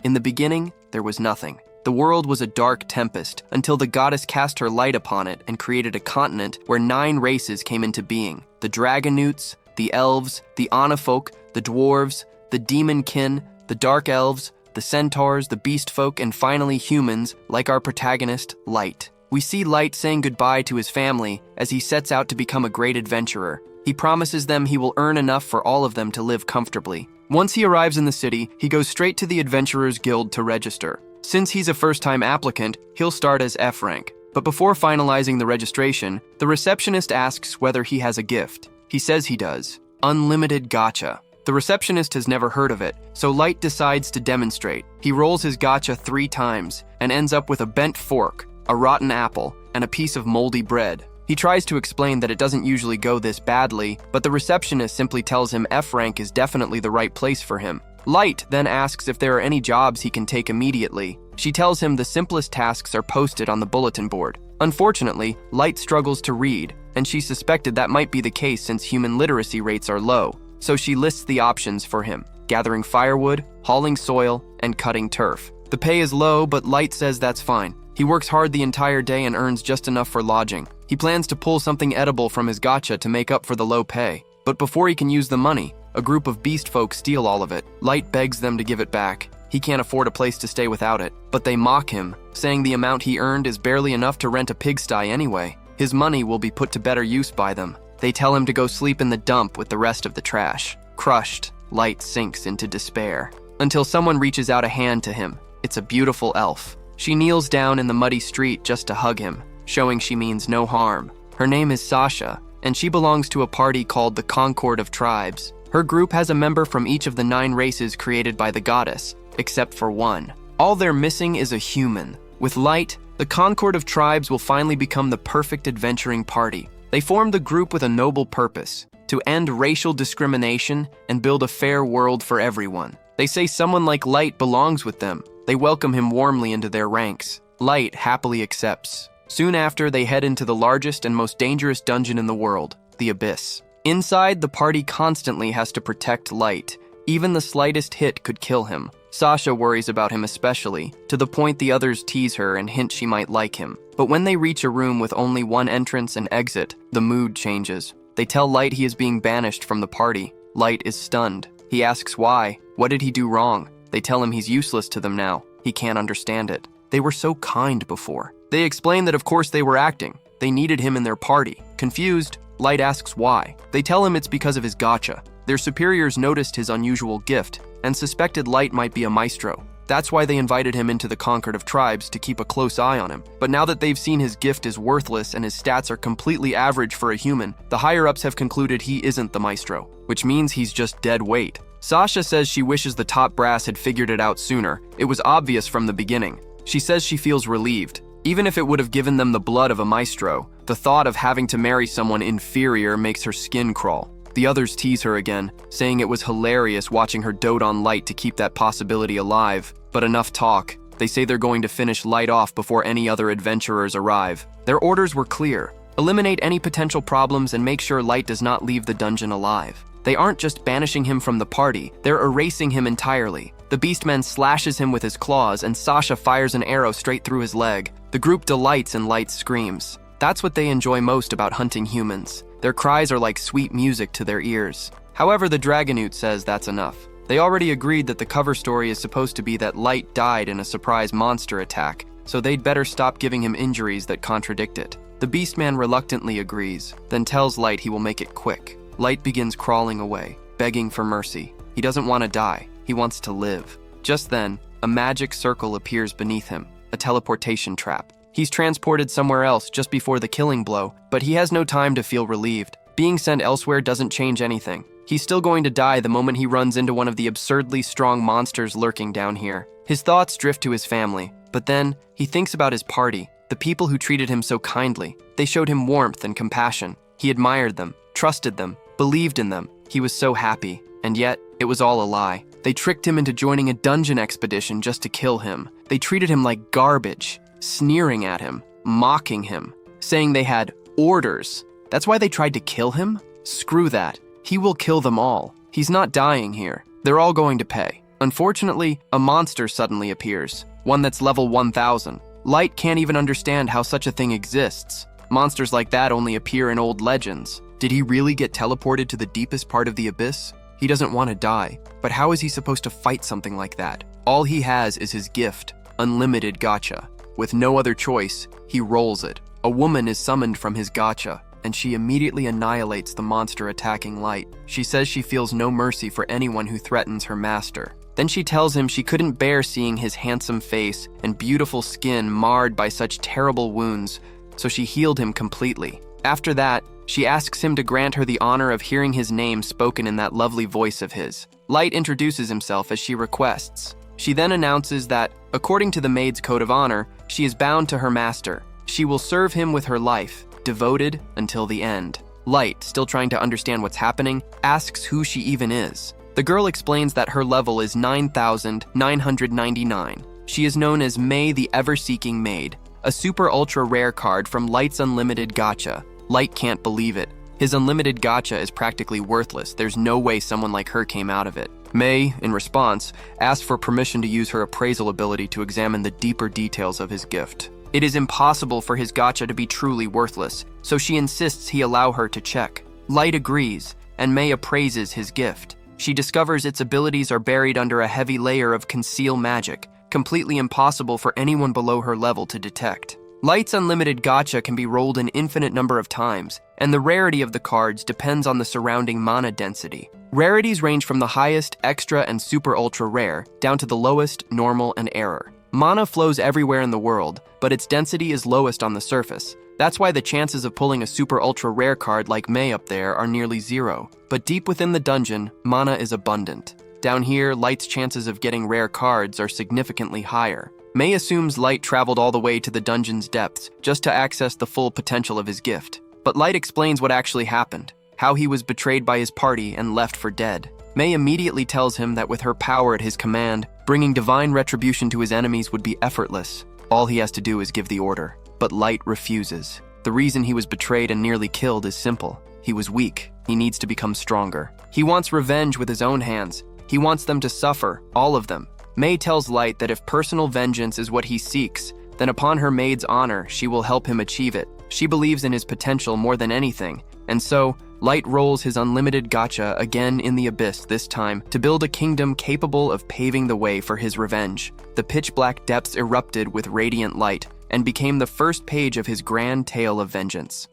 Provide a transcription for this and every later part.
In the beginning, there was nothing. The world was a dark tempest until the goddess cast her light upon it and created a continent where 9 races came into being. The Dragonutes, the Elves, the Anafolk, the Dwarves, the Demonkin, the Dark Elves, the Centaurs, the Beast Folk, and finally humans, like our protagonist, Light. We see Light saying goodbye to his family as he sets out to become a great adventurer. He promises them he will earn enough for all of them to live comfortably. Once he arrives in the city, he goes straight to the Adventurers Guild to register. Since he's a first-time applicant, he'll start as F rank. But before finalizing the registration, the receptionist asks whether he has a gift. He says he does. Unlimited gacha. The receptionist has never heard of it, so Light decides to demonstrate. He rolls his gacha 3 times and ends up with a bent fork, a rotten apple, and a piece of moldy bread. He tries to explain that it doesn't usually go this badly, but the receptionist simply tells him F rank is definitely the right place for him. Light then asks if there are any jobs he can take immediately. She tells him the simplest tasks are posted on the bulletin board. Unfortunately, Light struggles to read, and she suspected that might be the case since human literacy rates are low. So she lists the options for him: gathering firewood, hauling soil, and cutting turf. The pay is low, but Light says that's fine. He works hard the entire day and earns just enough for lodging. He plans to pull something edible from his gacha to make up for the low pay. But before he can use the money, a group of beast folk steal all of it. Light begs them to give it back. He can't afford a place to stay without it. But they mock him, saying the amount he earned is barely enough to rent a pigsty anyway. His money will be put to better use by them. They tell him to go sleep in the dump with the rest of the trash. Crushed, Light sinks into despair. Until someone reaches out a hand to him. It's a beautiful elf. She kneels down in the muddy street just to hug him, showing she means no harm. Her name is Sasha, and she belongs to a party called the Concord of Tribes. Her group has a member from each of the 9 races created by the goddess, except for one. All they're missing is a human. With Light, the Concord of Tribes will finally become the perfect adventuring party. They form the group with a noble purpose: to end racial discrimination and build a fair world for everyone. They say someone like Light belongs with them. They welcome him warmly into their ranks. Light happily accepts. Soon after, they head into the largest and most dangerous dungeon in the world, the Abyss. Inside, the party constantly has to protect Light. Even the slightest hit could kill him. Sasha worries about him especially, to the point the others tease her and hint she might like him. But when they reach a room with only one entrance and exit, the mood changes. They tell Light he is being banished from the party. Light is stunned. He asks why. What did he do wrong? They tell him he's useless to them now. He can't understand it. They were so kind before. They explain that of course they were acting. They needed him in their party. Confused, Light asks why. They tell him it's because of his gacha. Their superiors noticed his unusual gift and suspected Light might be a maestro. That's why they invited him into the Concord of Tribes to keep a close eye on him. But now that they've seen his gift is worthless and his stats are completely average for a human, the higher-ups have concluded he isn't the maestro, which means he's just dead weight. Sasha says she wishes the top brass had figured it out sooner. It was obvious from the beginning. She says she feels relieved. Even if it would have given them the blood of a maestro, the thought of having to marry someone inferior makes her skin crawl. The others tease her again, saying it was hilarious watching her dote on Light to keep that possibility alive. But enough talk. They say they're going to finish Light off before any other adventurers arrive. Their orders were clear: eliminate any potential problems and make sure Light does not leave the dungeon alive. They aren't just banishing him from the party, they're erasing him entirely. The Beastman slashes him with his claws and Sasha fires an arrow straight through his leg. The group delights in Light's screams. That's what they enjoy most about hunting humans. Their cries are like sweet music to their ears. However, the Dragonute says that's enough. They already agreed that the cover story is supposed to be that Light died in a surprise monster attack, so they'd better stop giving him injuries that contradict it. The Beastman reluctantly agrees, then tells Light he will make it quick. Light begins crawling away, begging for mercy. He doesn't want to die, he wants to live. Just then, a magic circle appears beneath him, a teleportation trap. He's transported somewhere else just before the killing blow, but he has no time to feel relieved. Being sent elsewhere doesn't change anything. He's still going to die the moment he runs into one of the absurdly strong monsters lurking down here. His thoughts drift to his family, but then he thinks about his party, the people who treated him so kindly. They showed him warmth and compassion. He admired them, trusted them, believed in them. He was so happy, and yet it was all a lie. They tricked him into joining a dungeon expedition just to kill him. They treated him like garbage, sneering at him, mocking him, saying they had orders. That's why they tried to kill him? Screw that. He will kill them all. He's not dying here. They're all going to pay. Unfortunately, a monster suddenly appears, one that's level 1000. Light can't even understand how such a thing exists. Monsters like that only appear in old legends. Did he really get teleported to the deepest part of the abyss? He doesn't want to die, but how is he supposed to fight something like that? All he has is his gift, unlimited gacha. With no other choice, he rolls it. A woman is summoned from his gacha, and she immediately annihilates the monster attacking Light. She says she feels no mercy for anyone who threatens her master. Then she tells him she couldn't bear seeing his handsome face and beautiful skin marred by such terrible wounds, so she healed him completely. After that, she asks him to grant her the honor of hearing his name spoken in that lovely voice of his. Light introduces himself as she requests. She then announces that, according to the maid's code of honor, she is bound to her master. She will serve him with her life, devoted until the end. Light, still trying to understand what's happening, asks who she even is. The girl explains that her level is 9,999. She is known as May the Ever-Seeking Maid, a super ultra rare card from Light's unlimited gacha. Light can't believe it. His unlimited gacha is practically worthless. There's no way someone like her came out of it. May, in response, asked for permission to use her appraisal ability to examine the deeper details of his gift. It is impossible for his gacha to be truly worthless, so she insists he allow her to check. Light agrees, and May appraises his gift. She discovers its abilities are buried under a heavy layer of conceal magic, completely impossible for anyone below her level to detect. Light's unlimited gacha can be rolled an infinite number of times, and the rarity of the cards depends on the surrounding mana density. Rarities range from the highest, extra, and super ultra rare, down to the lowest, normal, and error. Mana flows everywhere in the world, but its density is lowest on the surface. That's why the chances of pulling a super ultra rare card like May up there are nearly zero. But deep within the dungeon, mana is abundant. Down here, Light's chances of getting rare cards are significantly higher. May assumes Light traveled all the way to the dungeon's depths just to access the full potential of his gift. But Light explains what actually happened, how he was betrayed by his party and left for dead. May immediately tells him that with her power at his command, bringing divine retribution to his enemies would be effortless. All he has to do is give the order. But Light refuses. The reason he was betrayed and nearly killed is simple. He was weak. He needs to become stronger. He wants revenge with his own hands. He wants them to suffer, all of them. May tells Light that if personal vengeance is what he seeks, then upon her maid's honor, she will help him achieve it. She believes in his potential more than anything, and so, Light rolls his unlimited gacha again in the abyss this time to build a kingdom capable of paving the way for his revenge. The pitch-black depths erupted with radiant light and became the first page of his grand tale of vengeance.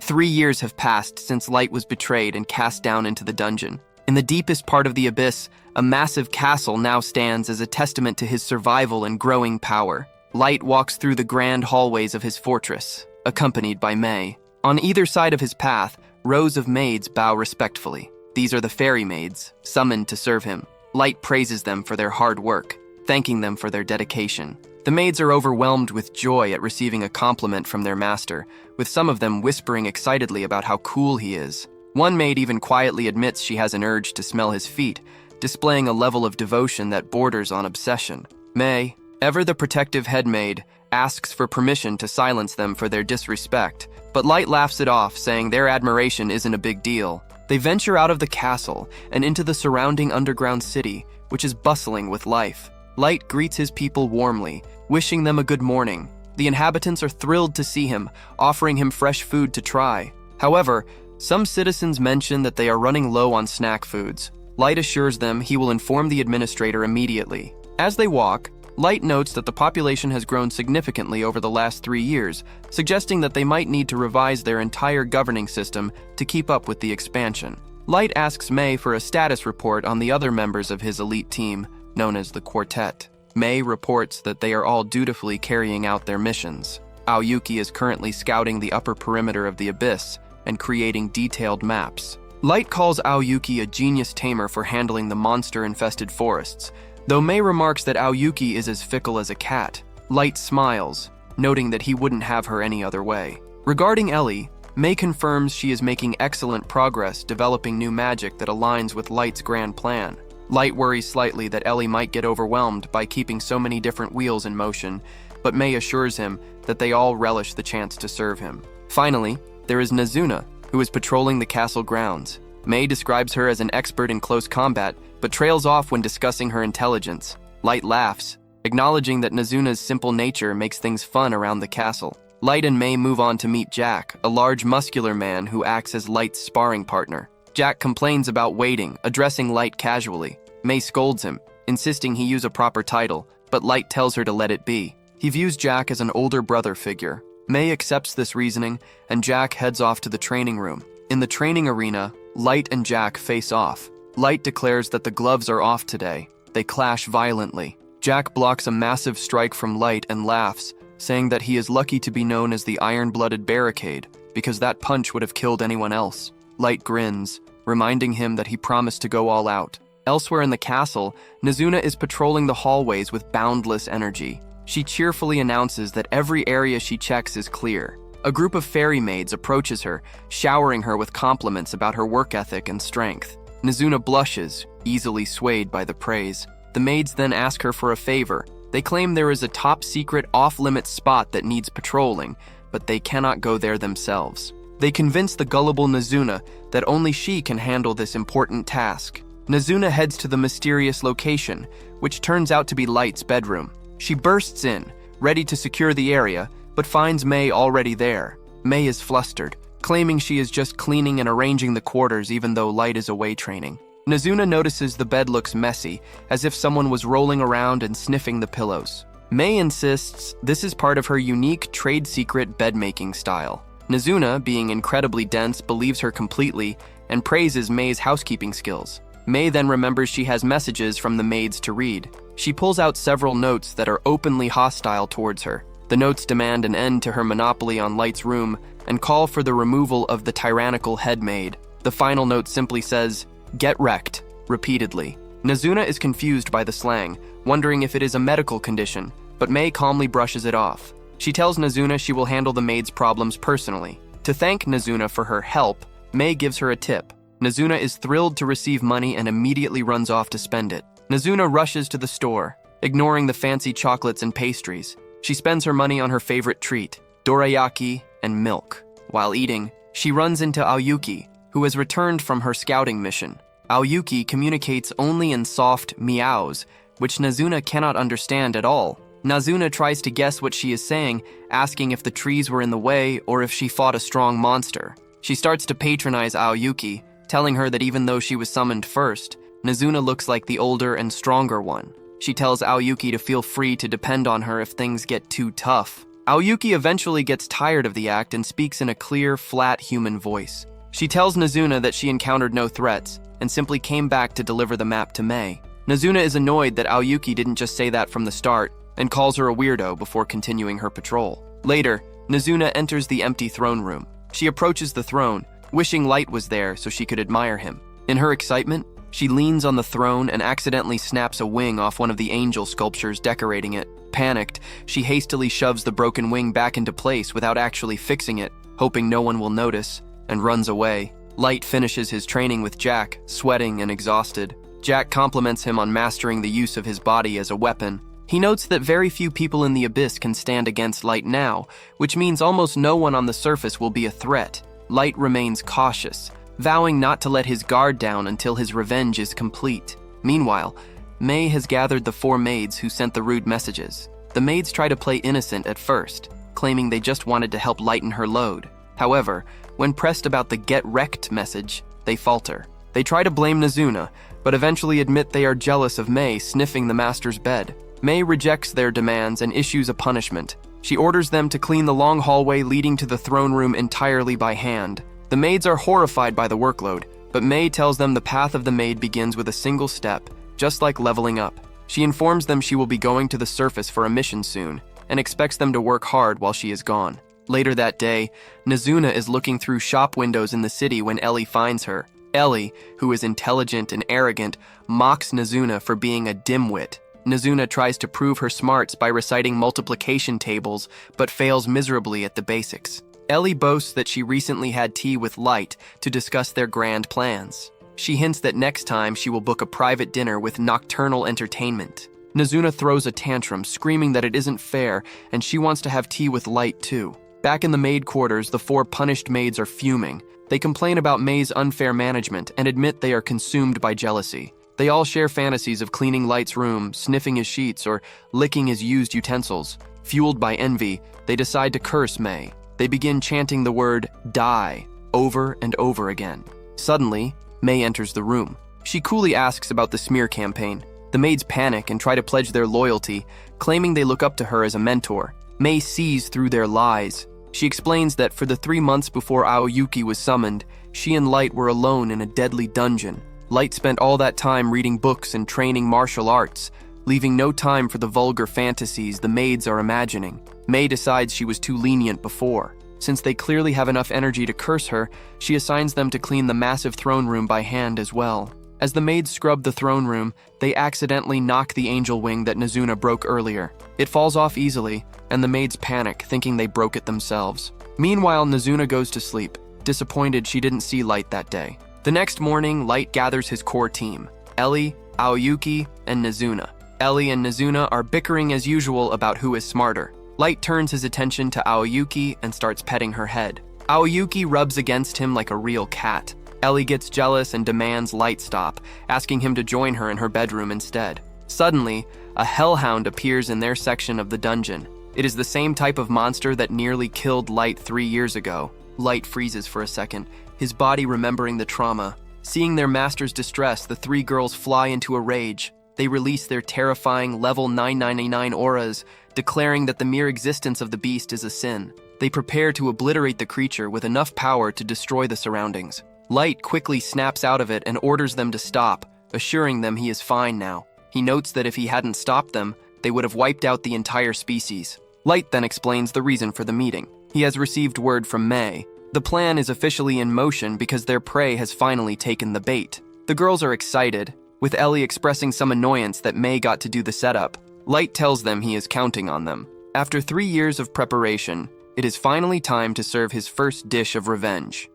3 years have passed since Light was betrayed and cast down into the dungeon. In the deepest part of the abyss, a massive castle now stands as a testament to his survival and growing power. Light walks through the grand hallways of his fortress, accompanied by May. On either side of his path, rows of maids bow respectfully. These are the fairy maids, summoned to serve him. Light praises them for their hard work, thanking them for their dedication. The maids are overwhelmed with joy at receiving a compliment from their master, with some of them whispering excitedly about how cool he is. One maid even quietly admits she has an urge to smell his feet, displaying a level of devotion that borders on obsession. May, ever the protective head maid, asks for permission to silence them for their disrespect, but Light laughs it off, saying their admiration isn't a big deal. They venture out of the castle and into the surrounding underground city, which is bustling with life. Light greets his people warmly, wishing them a good morning. The inhabitants are thrilled to see him, offering him fresh food to try. However, some citizens mention that they are running low on snack foods. Light assures them he will inform the administrator immediately. As they walk, Light notes that the population has grown significantly over the last 3 years, suggesting that they might need to revise their entire governing system to keep up with the expansion. Light asks May for a status report on the other members of his elite team, known as the Quartet. May reports that they are all dutifully carrying out their missions. Aoyuki is currently scouting the upper perimeter of the abyss and creating detailed maps. Light calls Aoyuki a genius tamer for handling the monster-infested forests, though May remarks that Aoyuki is as fickle as a cat. Light smiles, noting that he wouldn't have her any other way. Regarding Ellie, May confirms she is making excellent progress developing new magic that aligns with Light's grand plan. Light worries slightly that Ellie might get overwhelmed by keeping so many different wheels in motion, but May assures him that they all relish the chance to serve him. Finally, there is Nazuna, who is patrolling the castle grounds. May describes her as an expert in close combat, but trails off when discussing her intelligence. Light laughs, acknowledging that Nazuna's simple nature makes things fun around the castle. Light and May move on to meet Jack, a large muscular man who acts as Light's sparring partner. Jack complains about waiting, addressing Light casually. May scolds him, insisting he use a proper title, but Light tells her to let it be. He views Jack as an older brother figure. May accepts this reasoning, and Jack heads off to the training room. In the training arena, Light and Jack face off. Light declares that the gloves are off today. They clash violently. Jack blocks a massive strike from Light and laughs, saying that he is lucky to be known as the Iron-Blooded Barricade, because that punch would have killed anyone else. Light grins, reminding him that he promised to go all out. Elsewhere in the castle, Nazuna is patrolling the hallways with boundless energy. She cheerfully announces that every area she checks is clear. A group of fairy maids approaches her, showering her with compliments about her work ethic and strength. Nazuna blushes, easily swayed by the praise. The maids then ask her for a favor. They claim there is a top-secret off-limits spot that needs patrolling, but they cannot go there themselves. They convince the gullible Nazuna that only she can handle this important task. Nazuna heads to the mysterious location, which turns out to be Light's bedroom. She bursts in, ready to secure the area, but finds May already there. May is flustered, claiming she is just cleaning and arranging the quarters even though Light is away training. Nazuna notices the bed looks messy, as if someone was rolling around and sniffing the pillows. May insists this is part of her unique trade secret bed-making style. Nazuna, being incredibly dense, believes her completely and praises May's housekeeping skills. May then remembers she has messages from the maids to read. She pulls out several notes that are openly hostile towards her. The notes demand an end to her monopoly on Light's room and call for the removal of the tyrannical head maid. The final note simply says, "Get wrecked," repeatedly. Nazuna is confused by the slang, wondering if it is a medical condition, but May calmly brushes it off. She tells Nazuna she will handle the maid's problems personally. To thank Nazuna for her help, May gives her a tip. Nazuna is thrilled to receive money and immediately runs off to spend it. Nazuna rushes to the store, ignoring the fancy chocolates and pastries. She spends her money on her favorite treat, dorayaki and milk. While eating, she runs into Aoyuki, who has returned from her scouting mission. Aoyuki communicates only in soft meows, which Nazuna cannot understand at all. Nazuna tries to guess what she is saying, asking if the trees were in the way or if she fought a strong monster. She starts to patronize Aoyuki, telling her that even though she was summoned first, Nazuna looks like the older and stronger one. She tells Aoyuki to feel free to depend on her if things get too tough. Aoyuki eventually gets tired of the act and speaks in a clear, flat human voice. She tells Nazuna that she encountered no threats and simply came back to deliver the map to May. Nazuna is annoyed that Aoyuki didn't just say that from the start and calls her a weirdo before continuing her patrol. Later, Nazuna enters the empty throne room. She approaches the throne, wishing Light was there so she could admire him. In her excitement, she leans on the throne and accidentally snaps a wing off one of the angel sculptures decorating it. Panicked, she hastily shoves the broken wing back into place without actually fixing it, hoping no one will notice, and runs away. Light finishes his training with Jack, sweating and exhausted. Jack compliments him on mastering the use of his body as a weapon. He notes that very few people in the Abyss can stand against Light now, which means almost no one on the surface will be a threat. Light remains cautious, vowing not to let his guard down until his revenge is complete. Meanwhile, May has gathered the 4 maids who sent the rude messages. The maids try to play innocent at first, claiming they just wanted to help lighten her load. However, when pressed about the "get wrecked" message, they falter. They try to blame Nazuna, but eventually admit they are jealous of May sniffing the master's bed. May rejects their demands and issues a punishment. She orders them to clean the long hallway leading to the throne room entirely by hand. The maids are horrified by the workload, but May tells them the path of the maid begins with a single step, just like leveling up. She informs them she will be going to the surface for a mission soon, and expects them to work hard while she is gone. Later that day, Nazuna is looking through shop windows in the city when Ellie finds her. Ellie, who is intelligent and arrogant, mocks Nazuna for being a dimwit. Nazuna tries to prove her smarts by reciting multiplication tables, but fails miserably at the basics. Ellie boasts that she recently had tea with Light to discuss their grand plans. She hints that next time she will book a private dinner with nocturnal entertainment. Nazuna throws a tantrum, screaming that it isn't fair and she wants to have tea with Light too. Back in the maid quarters, the 4 punished maids are fuming. They complain about May's unfair management and admit they are consumed by jealousy. They all share fantasies of cleaning Light's room, sniffing his sheets, or licking his used utensils. Fueled by envy, they decide to curse May. They begin chanting the word "die" over and over again. Suddenly, May enters the room. She coolly asks about the smear campaign. The maids panic and try to pledge their loyalty, claiming they look up to her as a mentor. May sees through their lies. She explains that for the 3 months before Aoyuki was summoned, she and Light were alone in a deadly dungeon. Light spent all that time reading books and training martial arts, leaving no time for the vulgar fantasies the maids are imagining. May decides she was too lenient before. Since they clearly have enough energy to curse her, she assigns them to clean the massive throne room by hand as well. As the maids scrub the throne room, they accidentally knock the angel wing that Nazuna broke earlier. It falls off easily, and the maids panic, thinking they broke it themselves. Meanwhile, Nazuna goes to sleep, disappointed she didn't see Light that day. The next morning, Light gathers his core team: Ellie, Aoyuki, and Nazuna. Ellie and Nazuna are bickering as usual about who is smarter. Light turns his attention to Aoyuki and starts petting her head. Aoyuki rubs against him like a real cat. Ellie gets jealous and demands Light stop, asking him to join her in her bedroom instead. Suddenly, a hellhound appears in their section of the dungeon. It is the same type of monster that nearly killed Light 3 years ago. Light freezes for a second, his body remembering the trauma. Seeing their master's distress, the 3 girls fly into a rage. They release their terrifying level 999 auras, declaring that the mere existence of the beast is a sin. They prepare to obliterate the creature with enough power to destroy the surroundings. Light quickly snaps out of it and orders them to stop, assuring them he is fine now. He notes that if he hadn't stopped them, they would have wiped out the entire species. Light then explains the reason for the meeting. He has received word from May. The plan is officially in motion because their prey has finally taken the bait. The girls are excited, with Ellie expressing some annoyance that May got to do the setup. Light tells them he is counting on them. After 3 years of preparation, it is finally time to serve his first dish of revenge.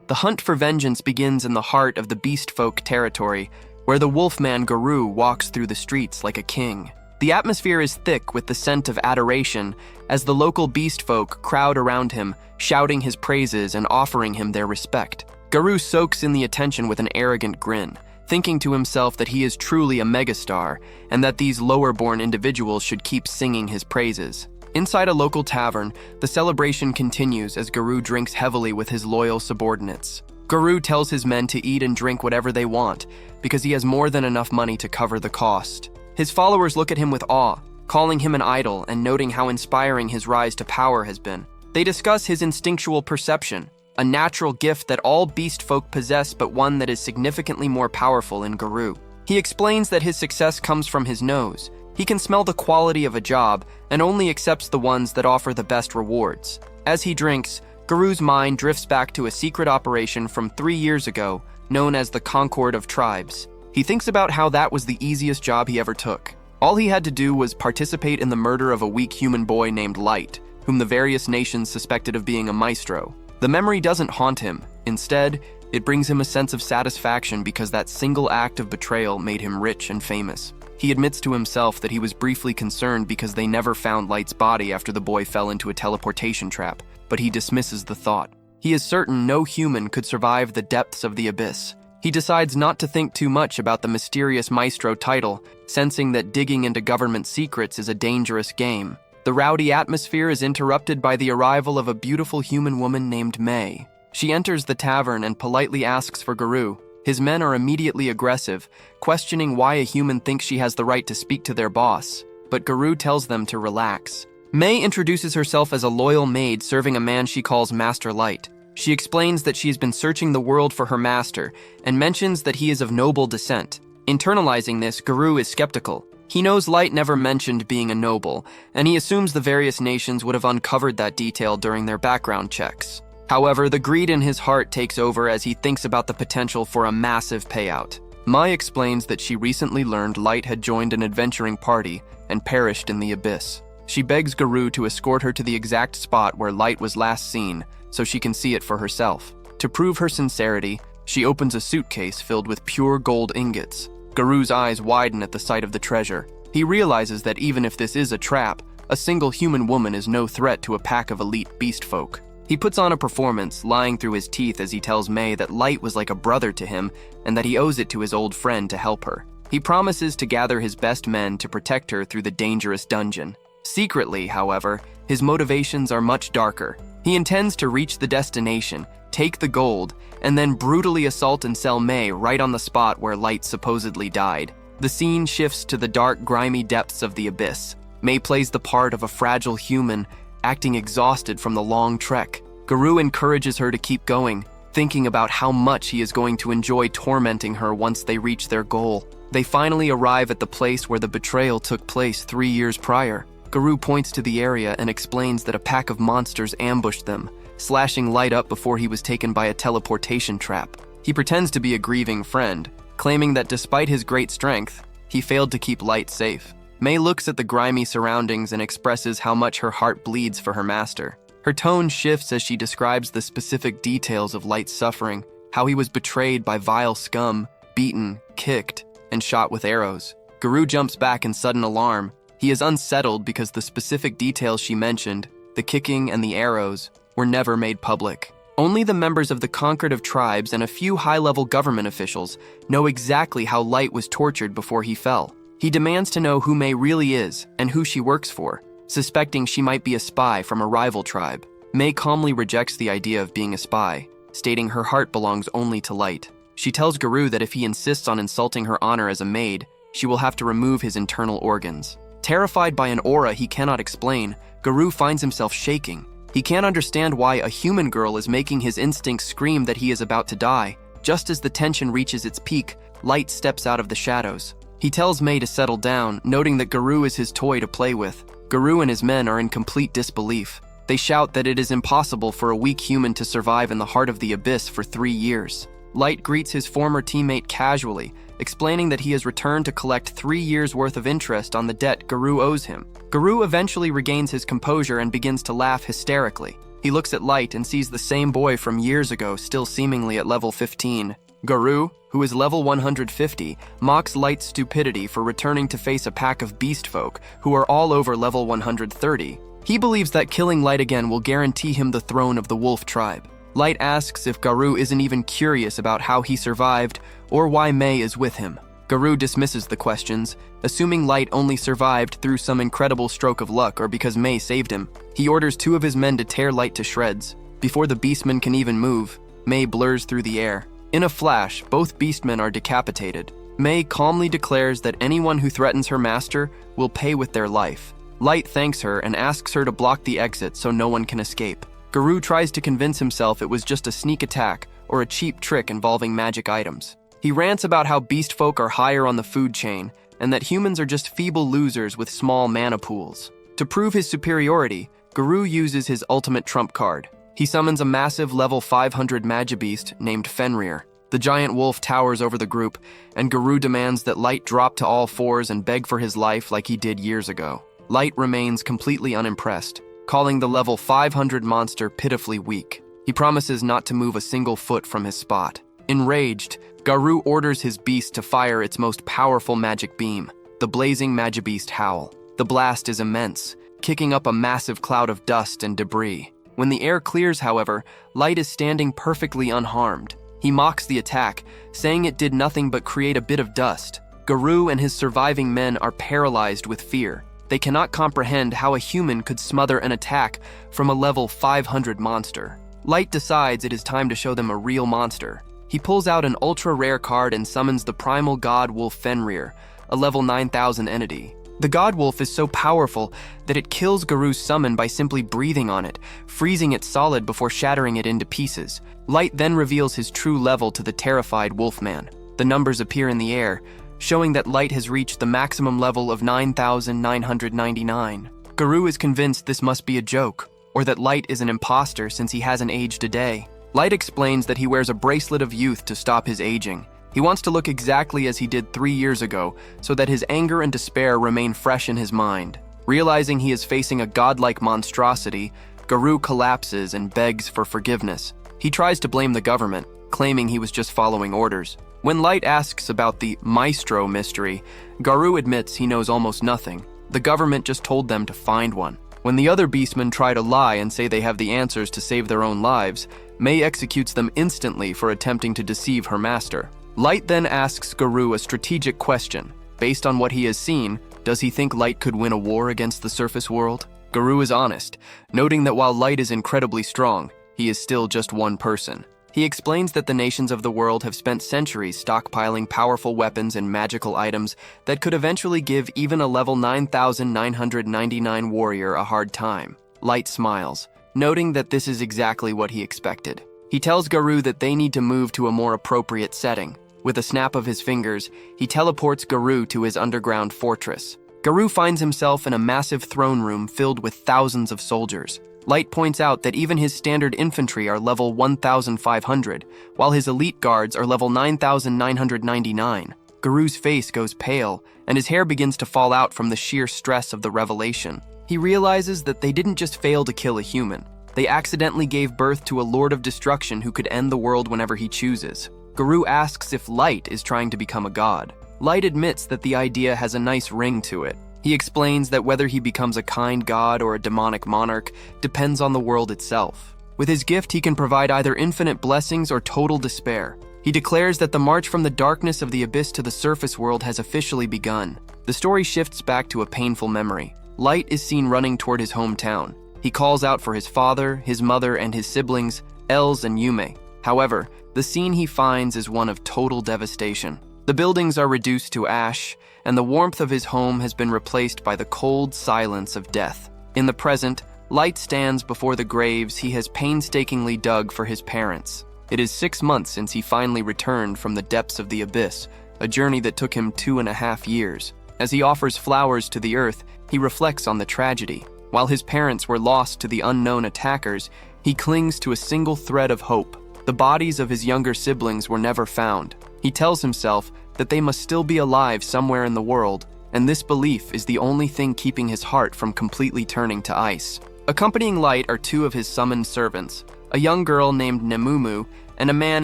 The hunt for vengeance begins in the heart of the beast folk territory, where the wolfman Garou walks through the streets like a king. The atmosphere is thick with the scent of adoration as the local beast folk crowd around him, shouting his praises and offering him their respect. Garou soaks in the attention with an arrogant grin, thinking to himself that he is truly a megastar and that these lower-born individuals should keep singing his praises. Inside a local tavern, the celebration continues as Garou drinks heavily with his loyal subordinates. Garou tells his men to eat and drink whatever they want, because he has more than enough money to cover the cost. His followers look at him with awe, calling him an idol and noting how inspiring his rise to power has been. They discuss his instinctual perception, a natural gift that all beast folk possess but one that is significantly more powerful in Garou. He explains that his success comes from his nose. He can smell the quality of a job and only accepts the ones that offer the best rewards. As he drinks, Garou's mind drifts back to a secret operation from 3 years ago known as the Concord of Tribes. He thinks about how that was the easiest job he ever took. All he had to do was participate in the murder of a weak human boy named Light, whom the various nations suspected of being a maestro. The memory doesn't haunt him. Instead, it brings him a sense of satisfaction because that single act of betrayal made him rich and famous. He admits to himself that he was briefly concerned because they never found Light's body after the boy fell into a teleportation trap, but he dismisses the thought. He is certain no human could survive the depths of the abyss. He decides not to think too much about the mysterious maestro title, sensing that digging into government secrets is a dangerous game. The rowdy atmosphere is interrupted by the arrival of a beautiful human woman named May. She enters the tavern and politely asks for Garou. His men are immediately aggressive, questioning why a human thinks she has the right to speak to their boss, but Garou tells them to relax. May introduces herself as a loyal maid serving a man she calls Master Light. She explains that she has been searching the world for her master and mentions that he is of noble descent. Internalizing this, Garou is skeptical. He knows Light never mentioned being a noble, and he assumes the various nations would have uncovered that detail during their background checks. However, the greed in his heart takes over as he thinks about the potential for a massive payout. Mai explains that she recently learned Light had joined an adventuring party and perished in the abyss. She begs Garou to escort her to the exact spot where Light was last seen so she can see it for herself. To prove her sincerity, she opens a suitcase filled with pure gold ingots. Garou's eyes widen at the sight of the treasure. He realizes that even if this is a trap, a single human woman is no threat to a pack of elite beast folk. He puts on a performance, lying through his teeth as he tells May that Light was like a brother to him and that he owes it to his old friend to help her. He promises to gather his best men to protect her through the dangerous dungeon. Secretly, however, his motivations are much darker. He intends to reach the destination, take the gold, and then brutally assault and sell Mei right on the spot where Light supposedly died. The scene shifts to the dark, grimy depths of the abyss. Mei plays the part of a fragile human, acting exhausted from the long trek. Garou encourages her to keep going, thinking about how much he is going to enjoy tormenting her once they reach their goal. They finally arrive at the place where the betrayal took place 3 years prior. Garou points to the area and explains that a pack of monsters ambushed them, slashing Light up before he was taken by a teleportation trap. He pretends to be a grieving friend, claiming that despite his great strength, he failed to keep Light safe. Mei looks at the grimy surroundings and expresses how much her heart bleeds for her master. Her tone shifts as she describes the specific details of Light's suffering, how he was betrayed by vile scum, beaten, kicked, and shot with arrows. Garou jumps back in sudden alarm. He is unsettled because the specific details she mentioned, the kicking and the arrows, were never made public. Only the members of the Concordative tribes and a few high-level government officials know exactly how Light was tortured before he fell. He demands to know who Mei really is and who she works for, suspecting she might be a spy from a rival tribe. Mei calmly rejects the idea of being a spy, stating her heart belongs only to Light. She tells Garou that if he insists on insulting her honor as a maid, she will have to remove his internal organs. Terrified by an aura he cannot explain, Garou finds himself shaking. He can't understand why a human girl is making his instincts scream that he is about to die. Just as the tension reaches its peak, Light steps out of the shadows. He tells Mei to settle down, noting that Garou is his toy to play with. Garou and his men are in complete disbelief. They shout that it is impossible for a weak human to survive in the heart of the abyss for 3 years. Light greets his former teammate casually, explaining that he has returned to collect 3 years' worth of interest on the debt Garou owes him. Garou eventually regains his composure and begins to laugh hysterically. He looks at Light and sees the same boy from years ago, still seemingly at level 15. Garou, who is level 150, mocks Light's stupidity for returning to face a pack of beast folk who are all over level 130. He believes that killing Light again will guarantee him the throne of the Wolf tribe. Light asks if Garou isn't even curious about how he survived or why Mei is with him. Garou dismisses the questions, assuming Light only survived through some incredible stroke of luck or because Mei saved him. He orders 2 of his men to tear Light to shreds. Before the beastmen can even move, Mei blurs through the air. In a flash, both beastmen are decapitated. Mei calmly declares that anyone who threatens her master will pay with their life. Light thanks her and asks her to block the exit so no one can escape. Garou tries to convince himself it was just a sneak attack or a cheap trick involving magic items. He rants about how beast folk are higher on the food chain and that humans are just feeble losers with small mana pools. To prove his superiority, Garou uses his ultimate trump card. He summons a massive level 500 Magibeast named Fenrir. The giant wolf towers over the group, and Garou demands that Light drop to all fours and beg for his life like he did years ago. Light remains completely unimpressed, calling the level 500 monster pitifully weak. He promises not to move a single foot from his spot. Enraged, Garou orders his beast to fire its most powerful magic beam, the blazing Magibeast Howl. The blast is immense, kicking up a massive cloud of dust and debris. When the air clears, however, Light is standing perfectly unharmed. He mocks the attack, saying it did nothing but create a bit of dust. Garou and his surviving men are paralyzed with fear. They cannot comprehend how a human could smother an attack from a level 500 monster. Light decides it is time to show them a real monster. He pulls out an ultra-rare card and summons the primal god wolf Fenrir, a level 9000 entity. The god wolf is so powerful that it kills Garou's summon by simply breathing on it, freezing it solid before shattering it into pieces. Light then reveals his true level to the terrified wolfman. The numbers appear in the air, showing that Light has reached the maximum level of 9,999. Garou is convinced this must be a joke, or that Light is an imposter since he hasn't aged a day. Light explains that he wears a bracelet of youth to stop his aging. He wants to look exactly as he did 3 years ago, so that his anger and despair remain fresh in his mind. Realizing he is facing a godlike monstrosity, Garou collapses and begs for forgiveness. He tries to blame the government, claiming he was just following orders. When Light asks about the Maestro mystery, Garou admits he knows almost nothing. The government just told them to find one. When the other beastmen try to lie and say they have the answers to save their own lives, Mei executes them instantly for attempting to deceive her master. Light then asks Garou a strategic question. Based on what he has seen, does he think Light could win a war against the surface world? Garou is honest, noting that while Light is incredibly strong, he is still just one person. He explains that the nations of the world have spent centuries stockpiling powerful weapons and magical items that could eventually give even a level 9,999 warrior a hard time. Light smiles, noting that this is exactly what he expected. He tells Garou that they need to move to a more appropriate setting. With a snap of his fingers, he teleports Garou to his underground fortress. Garou finds himself in a massive throne room filled with thousands of soldiers. Light points out that even his standard infantry are level 1,500, while his elite guards are level 9,999. Garou's face goes pale, and his hair begins to fall out from the sheer stress of the revelation. He realizes that they didn't just fail to kill a human. They accidentally gave birth to a Lord of Destruction who could end the world whenever he chooses. Garou asks if Light is trying to become a god. Light admits that the idea has a nice ring to it. He explains that whether he becomes a kind god or a demonic monarch depends on the world itself. With his gift, he can provide either infinite blessings or total despair. He declares that the march from the darkness of the abyss to the surface world has officially begun. The story shifts back to a painful memory. Light is seen running toward his hometown. He calls out for his father, his mother, and his siblings, Els and Yume. However, the scene he finds is one of total devastation. The buildings are reduced to ash, and the warmth of his home has been replaced by the cold silence of death. In the present, Light stands before the graves he has painstakingly dug for his parents. It is 6 months since he finally returned from the depths of the abyss, a journey that took him 2.5 years. As he offers flowers to the earth, he reflects on the tragedy. While his parents were lost to the unknown attackers, he clings to a single thread of hope. The bodies of his younger siblings were never found. He tells himself that they must still be alive somewhere in the world, and this belief is the only thing keeping his heart from completely turning to ice. Accompanying Light are 2 of his summoned servants, a young girl named Nemumu and a man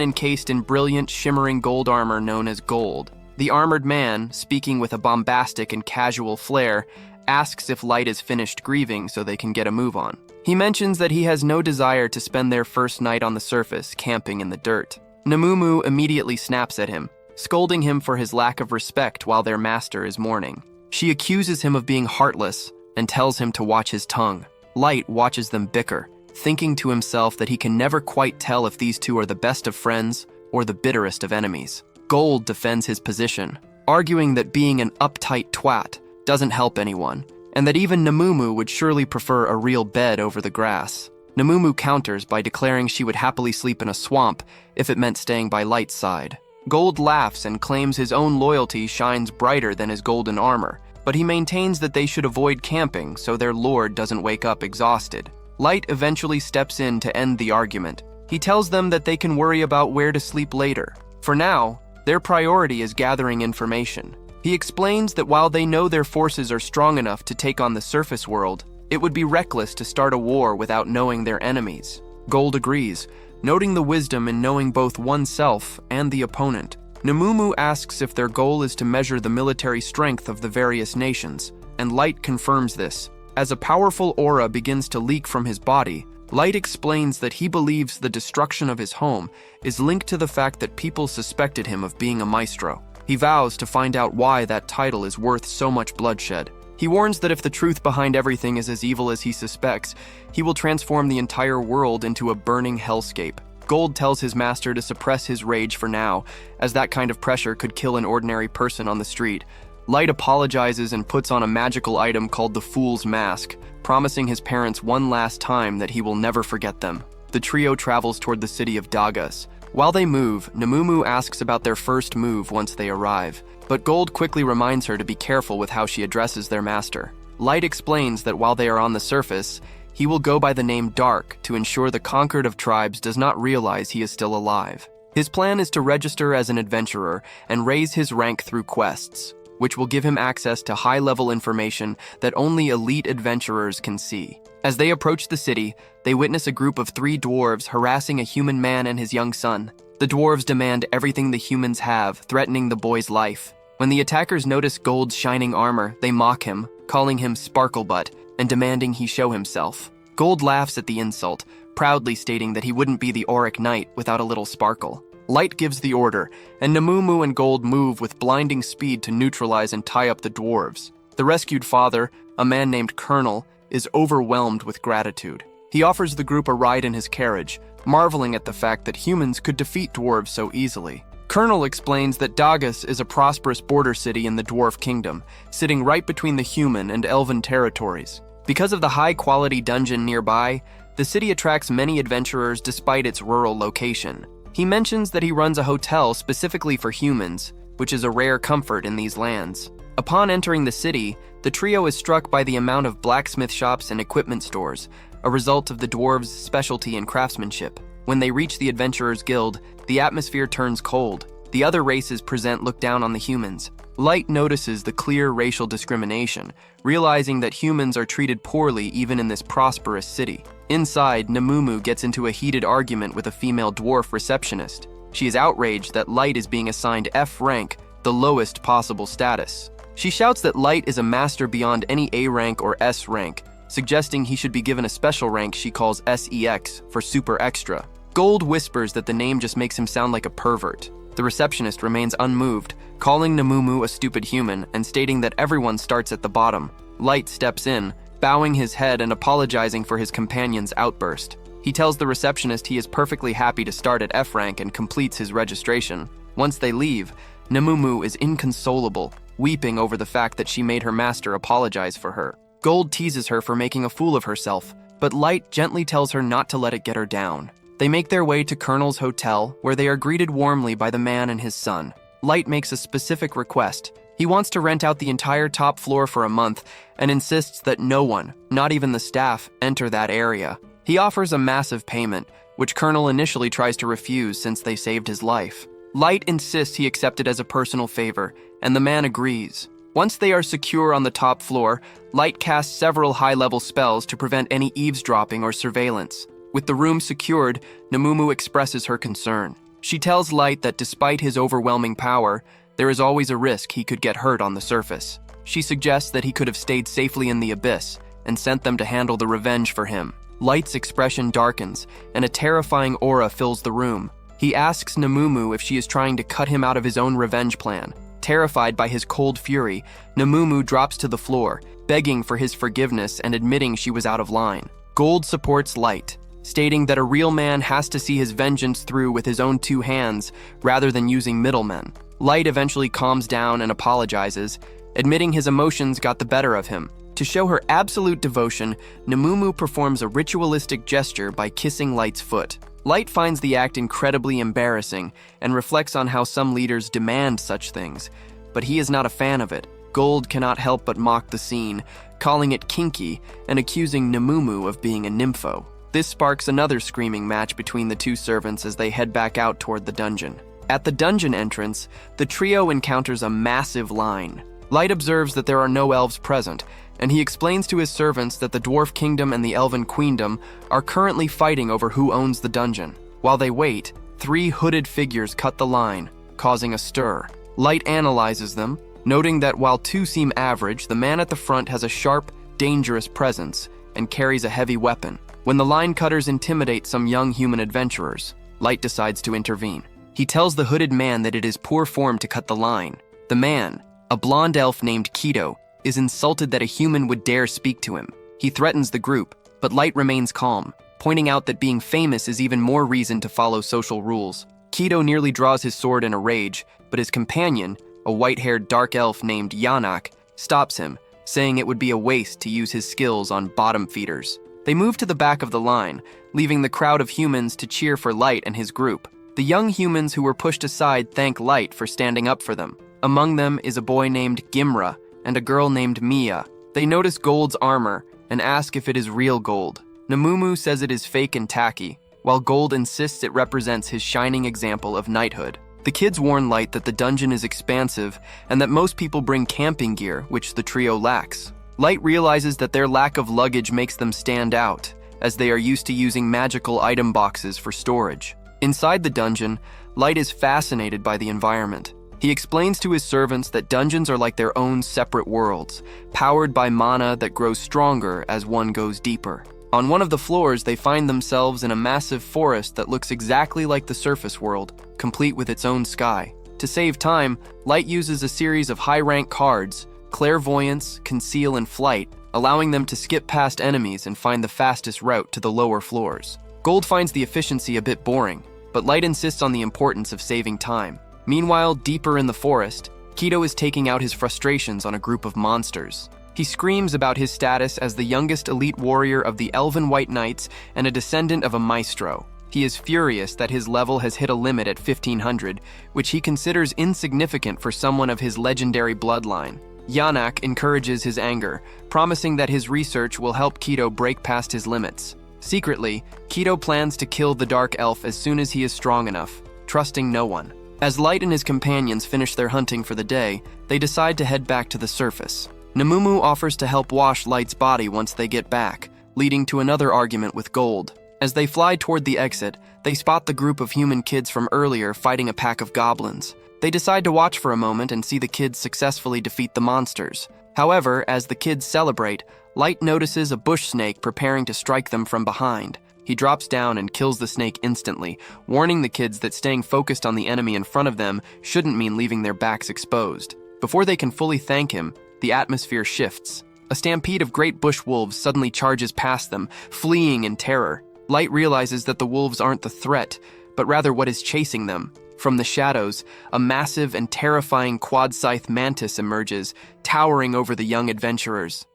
encased in brilliant, shimmering gold armor known as Gold. The armored man, speaking with a bombastic and casual flair, asks if Light is finished grieving so they can get a move on. He mentions that he has no desire to spend their first night on the surface, camping in the dirt. Nemumu immediately snaps at him, scolding him for his lack of respect while their master is mourning. She accuses him of being heartless and tells him to watch his tongue. Light watches them bicker, thinking to himself that he can never quite tell if these 2 are the best of friends or the bitterest of enemies. Gold defends his position, arguing that being an uptight twat doesn't help anyone, and that even Nemumu would surely prefer a real bed over the grass. Nemumu counters by declaring she would happily sleep in a swamp if it meant staying by Light's side. Gold laughs and claims his own loyalty shines brighter than his golden armor, but he maintains that they should avoid camping so their lord doesn't wake up exhausted. Light eventually steps in to end the argument. He tells them that they can worry about where to sleep later. For now, their priority is gathering information. He explains that while they know their forces are strong enough to take on the surface world, it would be reckless to start a war without knowing their enemies. Gold agrees, noting the wisdom in knowing both oneself and the opponent. Nemumu asks if their goal is to measure the military strength of the various nations, and Light confirms this. As a powerful aura begins to leak from his body, Light explains that he believes the destruction of his home is linked to the fact that people suspected him of being a maestro. He vows to find out why that title is worth so much bloodshed. He warns that if the truth behind everything is as evil as he suspects, he will transform the entire world into a burning hellscape. Gold tells his master to suppress his rage for now, as that kind of pressure could kill an ordinary person on the street. Light apologizes and puts on a magical item called the Fool's Mask, promising his parents one last time that he will never forget them. The trio travels toward the city of Dagas. While they move, Nemumu asks about their first move once they arrive, but Gold quickly reminds her to be careful with how she addresses their master. Light explains that while they are on the surface, he will go by the name Dark to ensure the conquered of tribes does not realize he is still alive. His plan is to register as an adventurer and raise his rank through quests, which will give him access to high-level information that only elite adventurers can see. As they approach the city, they witness a group of 3 dwarves harassing a human man and his young son. The dwarves demand everything the humans have, threatening the boy's life. When the attackers notice Gold's shining armor, they mock him, calling him Sparklebutt and demanding he show himself. Gold laughs at the insult, proudly stating that he wouldn't be the Auric Knight without a little sparkle. Light gives the order, and Namumu and Gold move with blinding speed to neutralize and tie up the dwarves. The rescued father, a man named Colonel, is overwhelmed with gratitude. He offers the group a ride in his carriage, marveling at the fact that humans could defeat dwarves so easily. Colonel explains that Dagas is a prosperous border city in the Dwarf Kingdom, sitting right between the human and elven territories. Because of the high-quality dungeon nearby, the city attracts many adventurers despite its rural location. He mentions that he runs a hotel specifically for humans, which is a rare comfort in these lands. Upon entering the city, the trio is struck by the amount of blacksmith shops and equipment stores, a result of the dwarves' specialty in craftsmanship. When they reach the Adventurers Guild, the atmosphere turns cold. The other races present look down on the humans. Light notices the clear racial discrimination, realizing that humans are treated poorly even in this prosperous city. Inside, Namumu gets into a heated argument with a female dwarf receptionist. She is outraged that Light is being assigned F rank, the lowest possible status. She shouts that Light is a master beyond any A rank or S rank, suggesting he should be given a special rank she calls SEX for super extra. Gold whispers that the name just makes him sound like a pervert. The receptionist remains unmoved, calling Namumu a stupid human and stating that everyone starts at the bottom. Light steps in, bowing his head and apologizing for his companion's outburst. He tells the receptionist he is perfectly happy to start at F rank and completes his registration. Once they leave, Namumu is inconsolable, weeping over the fact that she made her master apologize for her. Gold teases her for making a fool of herself, but Light gently tells her not to let it get her down. They make their way to Colonel's hotel, where they are greeted warmly by the man and his son. Light makes a specific request. He wants to rent out the entire top floor for a month and insists that no one, not even the staff, enter that area. He offers a massive payment, which Colonel initially tries to refuse since they saved his life. Light insists he accept it as a personal favor, and the man agrees. Once they are secure on the top floor, Light casts several high-level spells to prevent any eavesdropping or surveillance. With the room secured, Namumu expresses her concern. She tells Light that despite his overwhelming power, there is always a risk he could get hurt on the surface. She suggests that he could have stayed safely in the abyss and sent them to handle the revenge for him. Light's expression darkens, and a terrifying aura fills the room. He asks Namumu if she is trying to cut him out of his own revenge plan. Terrified by his cold fury, Namumu drops to the floor, begging for his forgiveness and admitting she was out of line. Gold supports Light, stating that a real man has to see his vengeance through with his own two hands rather than using middlemen. Light eventually calms down and apologizes, admitting his emotions got the better of him. To show her absolute devotion, Namumu performs a ritualistic gesture by kissing Light's foot. Light finds the act incredibly embarrassing and reflects on how some leaders demand such things, but he is not a fan of it. Gold cannot help but mock the scene, calling it kinky and accusing Namumu of being a nympho. This sparks another screaming match between the two servants as they head back out toward the dungeon. At the dungeon entrance, the trio encounters a massive line. Light observes that there are no elves present, and he explains to his servants that the Dwarf Kingdom and the Elven Queendom are currently fighting over who owns the dungeon. While they wait, 3 hooded figures cut the line, causing a stir. Light analyzes them, noting that while 2 seem average, the man at the front has a sharp, dangerous presence and carries a heavy weapon. When the line cutters intimidate some young human adventurers, Light decides to intervene. He tells the hooded man that it is poor form to cut the line. The man, a blonde elf named Keto, is insulted that a human would dare speak to him. He threatens the group, but Light remains calm, pointing out that being famous is even more reason to follow social rules. Keto nearly draws his sword in a rage, but his companion, a white-haired dark elf named Yanak, stops him, saying it would be a waste to use his skills on bottom feeders. They move to the back of the line, leaving the crowd of humans to cheer for Light and his group. The young humans who were pushed aside thank Light for standing up for them. Among them is a boy named Gimra and a girl named Mia. They notice Gold's armor and ask if it is real gold. Namumu says it is fake and tacky, while Gold insists it represents his shining example of knighthood. The kids warn Light that the dungeon is expansive and that most people bring camping gear, which the trio lacks. Light realizes that their lack of luggage makes them stand out, as they are used to using magical item boxes for storage. Inside the dungeon, Light is fascinated by the environment. He explains to his servants that dungeons are like their own separate worlds, powered by mana that grows stronger as one goes deeper. On one of the floors, they find themselves in a massive forest that looks exactly like the surface world, complete with its own sky. To save time, Light uses a series of high-rank cards, Clairvoyance, Conceal, and Flight, allowing them to skip past enemies and find the fastest route to the lower floors. Gold finds the efficiency a bit boring, but Light insists on the importance of saving time. Meanwhile, deeper in the forest, Kido is taking out his frustrations on a group of monsters. He screams about his status as the youngest elite warrior of the Elven White Knights and a descendant of a maestro. He is furious that his level has hit a limit at 1500, which he considers insignificant for someone of his legendary bloodline. Yanak encourages his anger, promising that his research will help Kido break past his limits. Secretly, Kido plans to kill the Dark Elf as soon as he is strong enough, trusting no one. As Light and his companions finish their hunting for the day, they decide to head back to the surface. Namumu offers to help wash Light's body once they get back, leading to another argument with Gold. As they fly toward the exit, they spot the group of human kids from earlier fighting a pack of goblins. They decide to watch for a moment and see the kids successfully defeat the monsters. However, as the kids celebrate, Light notices a bush snake preparing to strike them from behind. He drops down and kills the snake instantly, warning the kids that staying focused on the enemy in front of them shouldn't mean leaving their backs exposed. Before they can fully thank him, the atmosphere shifts. A stampede of great bush wolves suddenly charges past them, fleeing in terror. Light realizes that the wolves aren't the threat, but rather what is chasing them. From the shadows, a massive and terrifying quad-scythe mantis emerges, towering over the young adventurers.